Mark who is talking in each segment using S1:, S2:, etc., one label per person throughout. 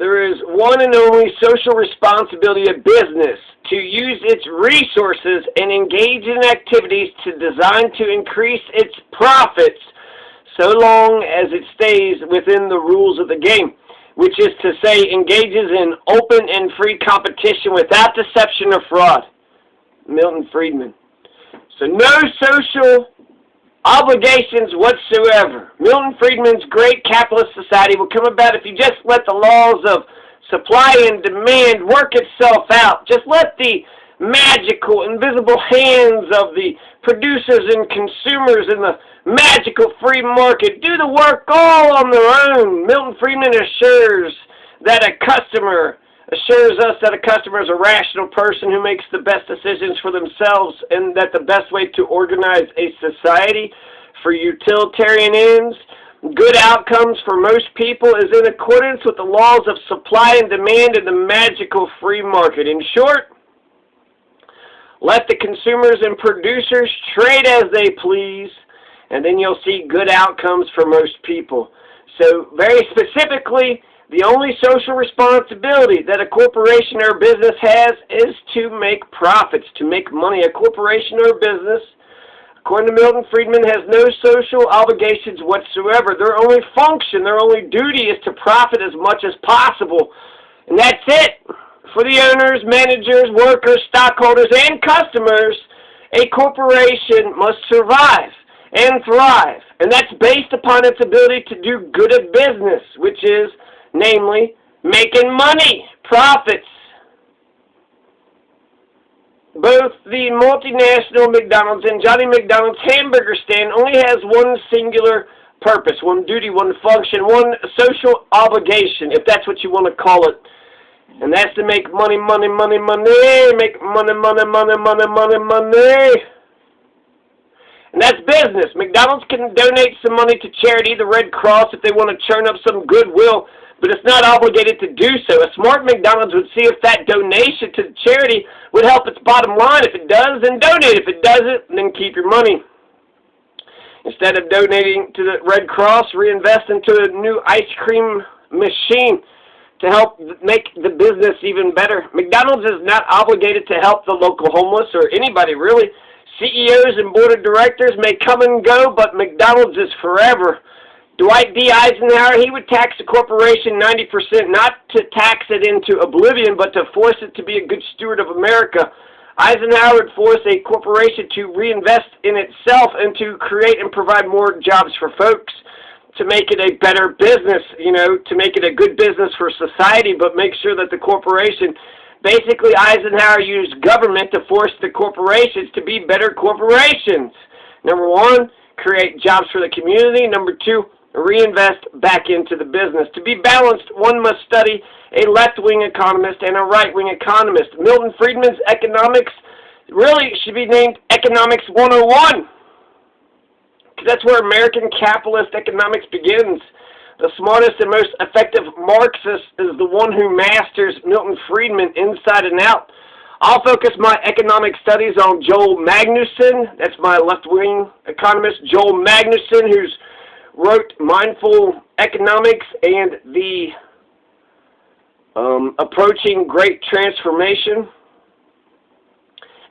S1: there is one and only social responsibility of business to use its resources and engage in activities designed to increase its profits so long as it stays within the rules of the game, which is to say engages in open and free competition without deception or fraud. Milton Friedman. So no social obligations whatsoever. Milton Friedman's great capitalist society will come about if you just let the laws of supply and demand work itself out. Just let the magical, invisible hands of the producers and consumers in the magical free market do the work all on their own. Milton Friedman assures us that a customer is a rational person who makes the best decisions for themselves, and that the best way to organize a society for utilitarian ends, good outcomes for most people, is in accordance with the laws of supply and demand in the magical free market. In short, let the consumers and producers trade as they please, and then you'll see good outcomes for most people. So very specifically, the only social responsibility that a corporation or business has is to make profits, to make money. A corporation or business, according to Milton Friedman, has no social obligations whatsoever. Their only function, their only duty is to profit as much as possible. And that's it. For the owners, managers, workers, stockholders, and customers, a corporation must survive and thrive. And that's based upon its ability to do good at business, which is, namely, making money, profits. Both the multinational McDonald's and Johnny McDonald's hamburger stand only has one singular purpose, one duty, one function, one social obligation, if that's what you want to call it. And that's to make money, money, money, money, make money, money, money, money, money, money. And that's business. McDonald's can donate some money to charity, the Red Cross, if they want to churn up some goodwill, but it's not obligated to do so. A smart McDonald's would see if that donation to the charity would help its bottom line. If it does, then donate. If it doesn't, then keep your money. Instead of donating to the Red Cross, reinvest into a new ice cream machine to help make the business even better. McDonald's is not obligated to help the local homeless or anybody, really. CEOs and board of directors may come and go, but McDonald's is forever. Dwight D. Eisenhower, he would tax a corporation 90%, not to tax it into oblivion, but to force it to be a good steward of America. Eisenhower would force a corporation to reinvest in itself and to create and provide more jobs for folks, to make it a better business, to make it a good business for society, but make sure that the corporation, basically Eisenhower used government to force the corporations to be better corporations. Number one, create jobs for the community. Number two, reinvest back into the business. To be balanced, one must study a left-wing economist and a right-wing economist. Milton Friedman's economics really should be named Economics 101, because that's where American capitalist economics begins. The smartest and most effective Marxist is the one who masters Milton Friedman inside and out. I'll focus my economic studies on Joel Magnuson. That's my left-wing economist, Joel Magnuson, who's wrote Mindful Economics and the Approaching Great Transformation.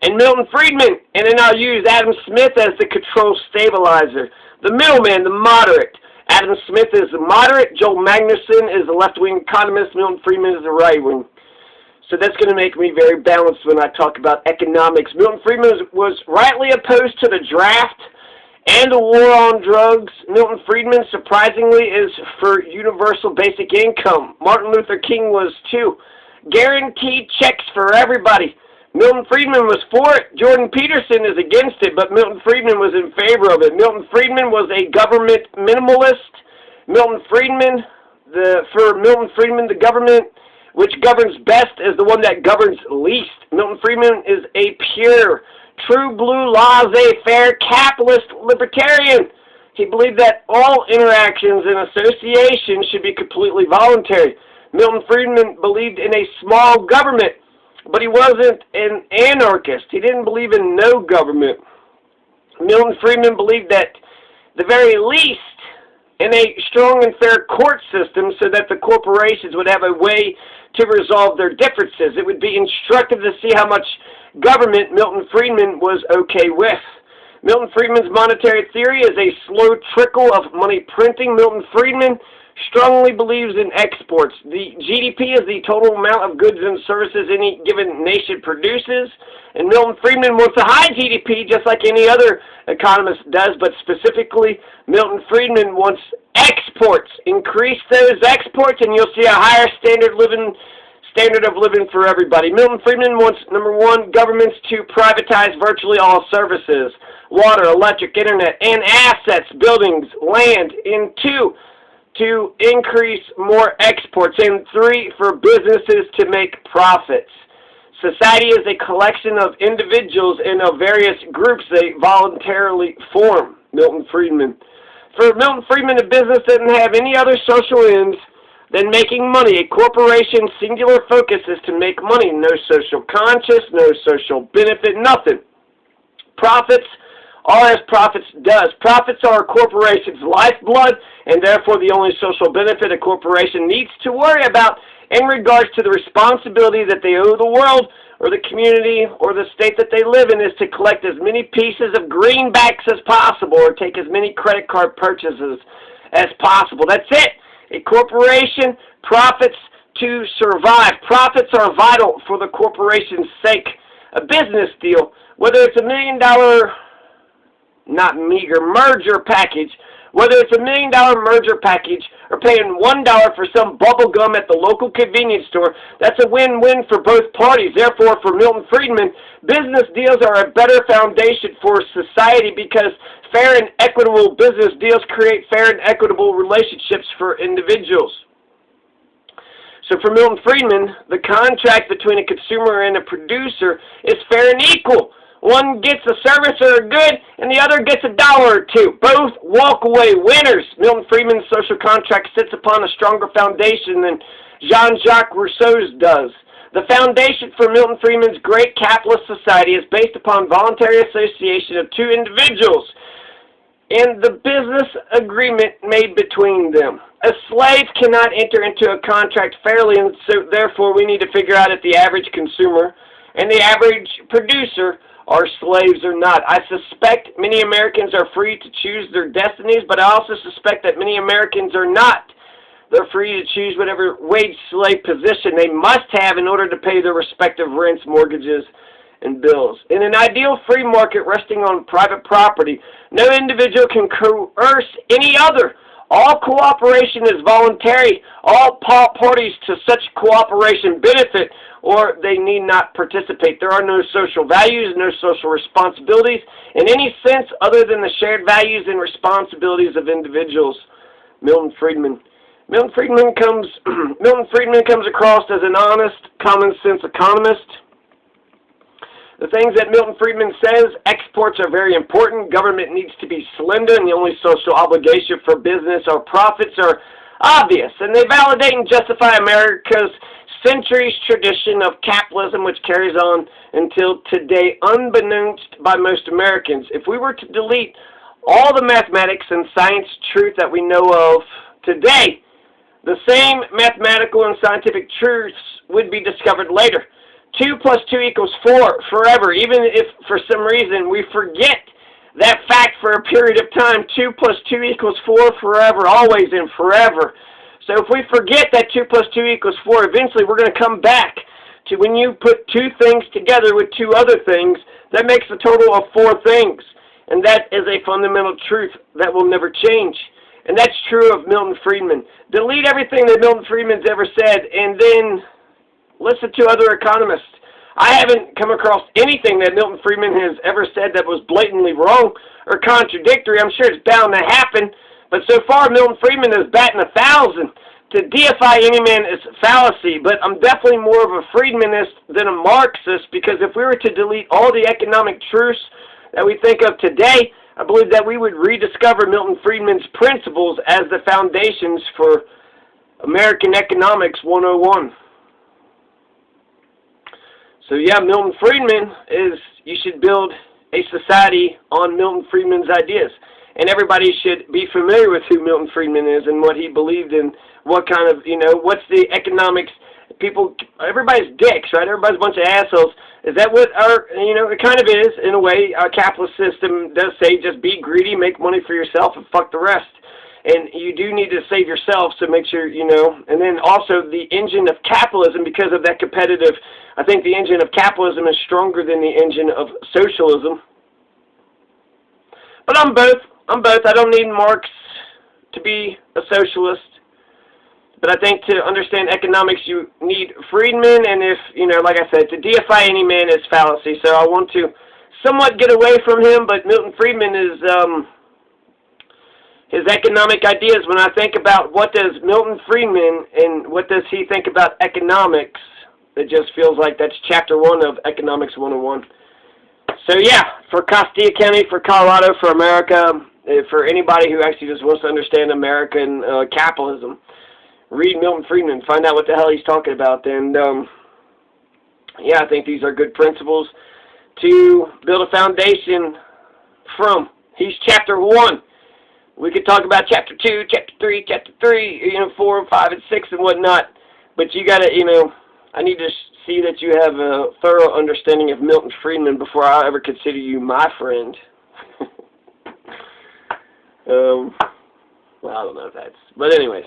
S1: And Milton Friedman, and then I'll use Adam Smith as the control stabilizer, the middleman, the moderate. Adam Smith is the moderate, Joel Magnuson is the left-wing economist, Milton Friedman is the right-wing. So that's going to make me very balanced when I talk about economics. Milton Friedman was rightly opposed to the draft and the war on drugs. Milton Friedman, surprisingly, is for universal basic income. Martin Luther King was too. Guaranteed checks for everybody. Milton Friedman was for it. Jordan Peterson is against it, but Milton Friedman was in favor of it. Milton Friedman was a government minimalist. For Milton Friedman, the government which governs best is the one that governs least. Milton Friedman is a pure, true blue, laissez-faire, capitalist libertarian. He believed that all interactions and associations should be completely voluntary. Milton Friedman believed in a small government, but he wasn't an anarchist. He didn't believe in no government. Milton Friedman believed that the very least and a strong and fair court system so that the corporations would have a way to resolve their differences. It would be instructive to see how much government Milton Friedman was okay with. Milton Friedman's monetary theory is a slow trickle of money printing. Milton Friedman strongly believes in exports. The GDP is the total amount of goods and services any given nation produces, and Milton Friedman wants a high GDP just like any other economist does, but specifically Milton Friedman wants exports. Increase those exports and you'll see a higher standard of living for everybody. Milton Friedman wants, number one, governments to privatize virtually all services, water, electric, internet, and assets, buildings, land, and two, to increase more exports, and three, for businesses to make profits. Society is a collection of individuals and of various groups they voluntarily form. Milton Friedman. For Milton Friedman, a business doesn't have any other social ends than making money. A corporation's singular focus is to make money. No social conscience, no social benefit, nothing. Profits are as profits does. Profits are a corporation's lifeblood, and therefore the only social benefit a corporation needs to worry about in regards to the responsibility that they owe the world or the community or the state that they live in is to collect as many pieces of greenbacks as possible or take as many credit card purchases as possible. That's it. A corporation profits to survive. Profits are vital for the corporation's sake. A business deal, whether it's $1 million, not meager, merger package, whether it's $1 million merger package or paying $1 for some bubble gum at the local convenience store, that's a win-win for both parties. Therefore, for Milton Friedman, business deals are a better foundation for society because fair and equitable business deals create fair and equitable relationships for individuals. So for Milton Friedman, the contract between a consumer and a producer is fair and equal. One gets a service or a good, and the other gets $1 or $2. Both walk away winners. Milton Friedman's social contract sits upon a stronger foundation than Jean-Jacques Rousseau's does. The foundation for Milton Friedman's great capitalist society is based upon voluntary association of two individuals and the business agreement made between them. A slave cannot enter into a contract fairly, and so therefore we need to figure out if the average consumer and the average producer are slaves or not. I suspect many Americans are free to choose their destinies, but I also suspect that many Americans are not. They're free to choose whatever wage slave position they must have in order to pay their respective rents, mortgages, and bills. In an ideal free market resting on private property, no individual can coerce any other. All cooperation is voluntary. All parties to such cooperation benefit, or they need not participate. There are no social values, no social responsibilities in any sense other than the shared values and responsibilities of individuals. Milton Friedman. Milton Friedman comes across as an honest, common-sense economist. The things that Milton Friedman says, exports are very important, government needs to be slender, and the only social obligation for business or profits are obvious. And they validate and justify America's centuries tradition of capitalism, which carries on until today, unbeknownst by most Americans. If we were to delete all the mathematics and science truth that we know of today, the same mathematical and scientific truths would be discovered later. 2 plus 2 equals 4 forever. Even if for some reason we forget that fact for a period of time, 2 plus 2 equals 4 forever, always and forever. So if we forget that 2 plus 2 equals 4, eventually we're going to come back to when you put 2 things together with 2 other things, that makes a total of 4 things. And that is a fundamental truth that will never change. And that's true of Milton Friedman. Delete everything that Milton Friedman's ever said and then listen to other economists. I haven't come across anything that Milton Friedman has ever said that was blatantly wrong or contradictory. I'm sure it's bound to happen, but so far Milton Friedman is batting 1,000. To deify any man is fallacy, but I'm definitely more of a Friedmanist than a Marxist, because if we were to delete all the economic truths that we think of today, I believe that we would rediscover Milton Friedman's principles as the foundations for American Economics 101. So yeah, Milton Friedman is, you should build a society on Milton Friedman's ideas. and everybody should be familiar with who Milton Friedman is and what he believed in, what kind of, what's the economics. People, everybody's dicks, right? Everybody's a bunch of assholes. Is that what our, it kind of is, in a way. Our capitalist system does say just be greedy, make money for yourself, and fuck the rest. And you do need to save yourself, so make sure, and then also the engine of capitalism, because of that competitive, I think the engine of capitalism is stronger than the engine of socialism. But I'm both. I don't need Marx to be a socialist. But I think to understand economics, you need Friedman, and if, like I said, to deify any man is fallacy. So I want to somewhat get away from him, but Milton Friedman is, his economic ideas, when I think about what does Milton Friedman and what does he think about economics, it just feels like that's chapter 1 of Economics 101. So yeah, for Castilla County, for Colorado, for America, for anybody who actually just wants to understand American capitalism, read Milton Friedman, find out what the hell he's talking about. And yeah, I think these are good principles to build a foundation from. He's chapter 1. We could talk about chapter 2, chapter 3, 4, 5, and 6, and whatnot. But you gotta, I need to see that you have a thorough understanding of Milton Friedman before I ever consider you my friend. Well, I don't know if that's, but anyways.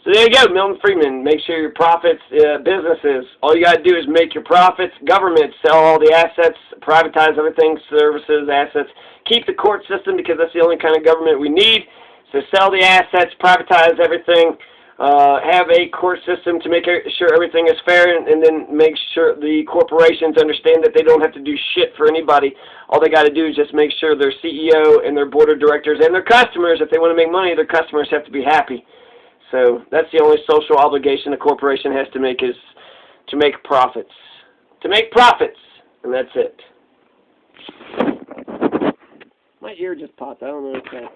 S1: So there you go, Milton Friedman. Make sure your profits, businesses, all you got to do is make your profits. Government, sell all the assets, privatize everything, services, assets. Keep the court system, because that's the only kind of government we need. So sell the assets, privatize everything, have a court system to make sure everything is fair, and then make sure the corporations understand that they don't have to do shit for anybody. All they got to do is just make sure their CEO and their board of directors and their customers, if they want to make money, their customers have to be happy. So that's the only social obligation a corporation has to make, is to make profits. To make profits, and that's it. My ear just popped. I don't know if that...